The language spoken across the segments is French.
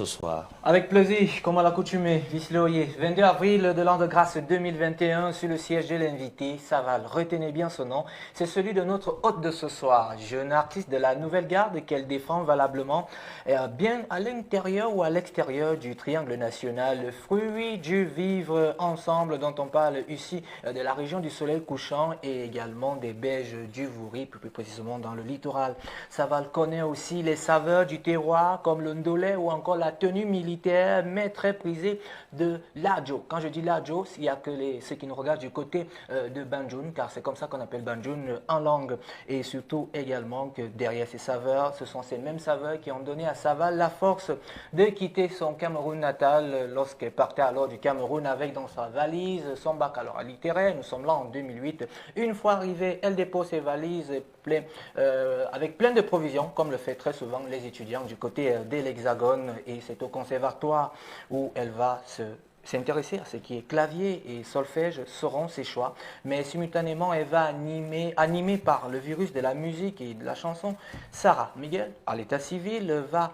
ce soir? Avec plaisir, comme à l'accoutumée, Vice-Laurier, 22 avril de l'an de grâce 2021, sur le siège de l'invité, Saval, retenez bien ce nom, c'est celui de notre hôte de ce soir, jeune artiste de la nouvelle garde qu'elle défend valablement, bien à l'intérieur ou à l'extérieur du triangle national, le fruit du vivre ensemble dont on parle ici, de la région du soleil couchant et également des berges du Vouri, plus précisément dans le littoral. Saval connaît aussi les saveurs du terroir comme le ndolé ou encore la tenue militaire, mais très prisée de l'adjo. Quand je dis l'adjo, il n'y a que ceux qui nous regardent du côté de Banjul, car c'est comme ça qu'on appelle Banjul en langue. Et surtout également que derrière ces saveurs, ce sont ces mêmes saveurs qui ont donné à Saval la force de quitter son Cameroun natal lorsqu'elle partait alors du Cameroun avec dans sa valise son baccalauréat littéraire. Nous sommes là en 2008. Une fois arrivée, elle dépose ses valises avec plein de provisions, comme le fait très souvent les étudiants du côté de l'Hexagone, et c'est au conservatoire où elle va s'intéresser à ce qui est clavier et solfège seront ses choix, mais simultanément elle va animée par le virus de la musique et de la chanson. Sarah Miguel, à l'état civil, va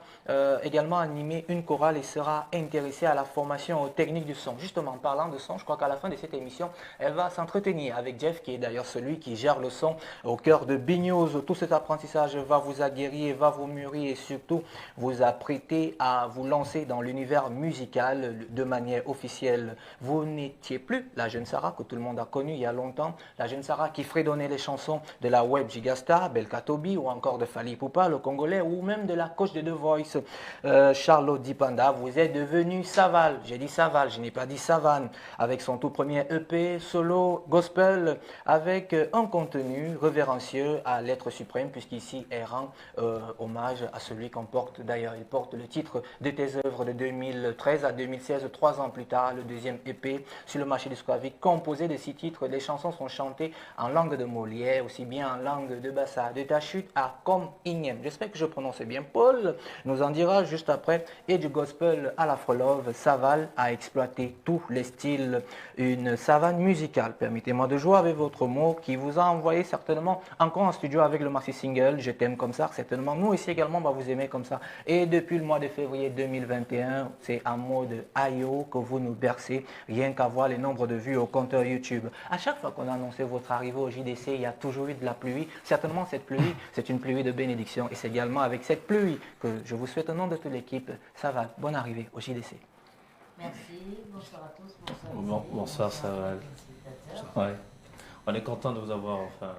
également animer une chorale et sera intéressée à la formation aux techniques du son. Justement, en parlant de son, je crois qu'à la fin de cette émission, elle va s'entretenir avec Jeff, qui est d'ailleurs celui qui gère le son au cœur de Bignoz. Tout cet apprentissage va vous aguerrir, va vous mûrir et surtout vous apprêter à vous lancer dans l'univers musical de manière officielle. Vous n'étiez plus la jeune Sarah que tout le monde a connue il y a longtemps, la jeune Sarah qui fredonnait les chansons de la web Gigastar, Belka Tobi ou encore de Fally Ipupa, le Congolais, ou même de la coach de The Voice, Charlotte Dipanda. Vous êtes devenu Saval, j'ai dit Saval, je n'ai pas dit Savane, avec son tout premier EP solo gospel, avec un contenu révérencieux à l'être suprême, puisqu'ici elle rend hommage à celui qu'on porte, d'ailleurs il porte le titre de tes œuvres de 2013 à 2016, 3 ans plus tard, le deuxième EP sur le marché discographique, composé de 6 titres. Les chansons sont chantées en langue de Molière, aussi bien en langue de Bassa, de Tachut à Comme Ignem. J'espère que je prononce bien. Paul nous en dira juste après. Et du gospel à l'afro-love, Saval a exploité tous les styles, une savane musicale. Permettez-moi de jouer avec votre mot qui vous a envoyé certainement encore en studio avec le maxi single Je t'aime comme ça. Certainement, nous ici également, on va vous aimer comme ça. Et depuis le mois de février 2021, c'est en mode IO que vous nous bercez, rien qu'à voir les nombres de vues au compteur YouTube. À chaque fois qu'on a annoncé votre arrivée au JDC, il y a toujours eu de la pluie. Certainement, cette pluie, c'est une pluie de bénédiction. Et c'est également avec cette pluie que je vous souhaite au nom de toute l'équipe, ça va, bonne arrivée au JDC. Merci, bonsoir à tous, bonsoir. Bonsoir, ça va. Ouais. On est content de vous avoir enfin.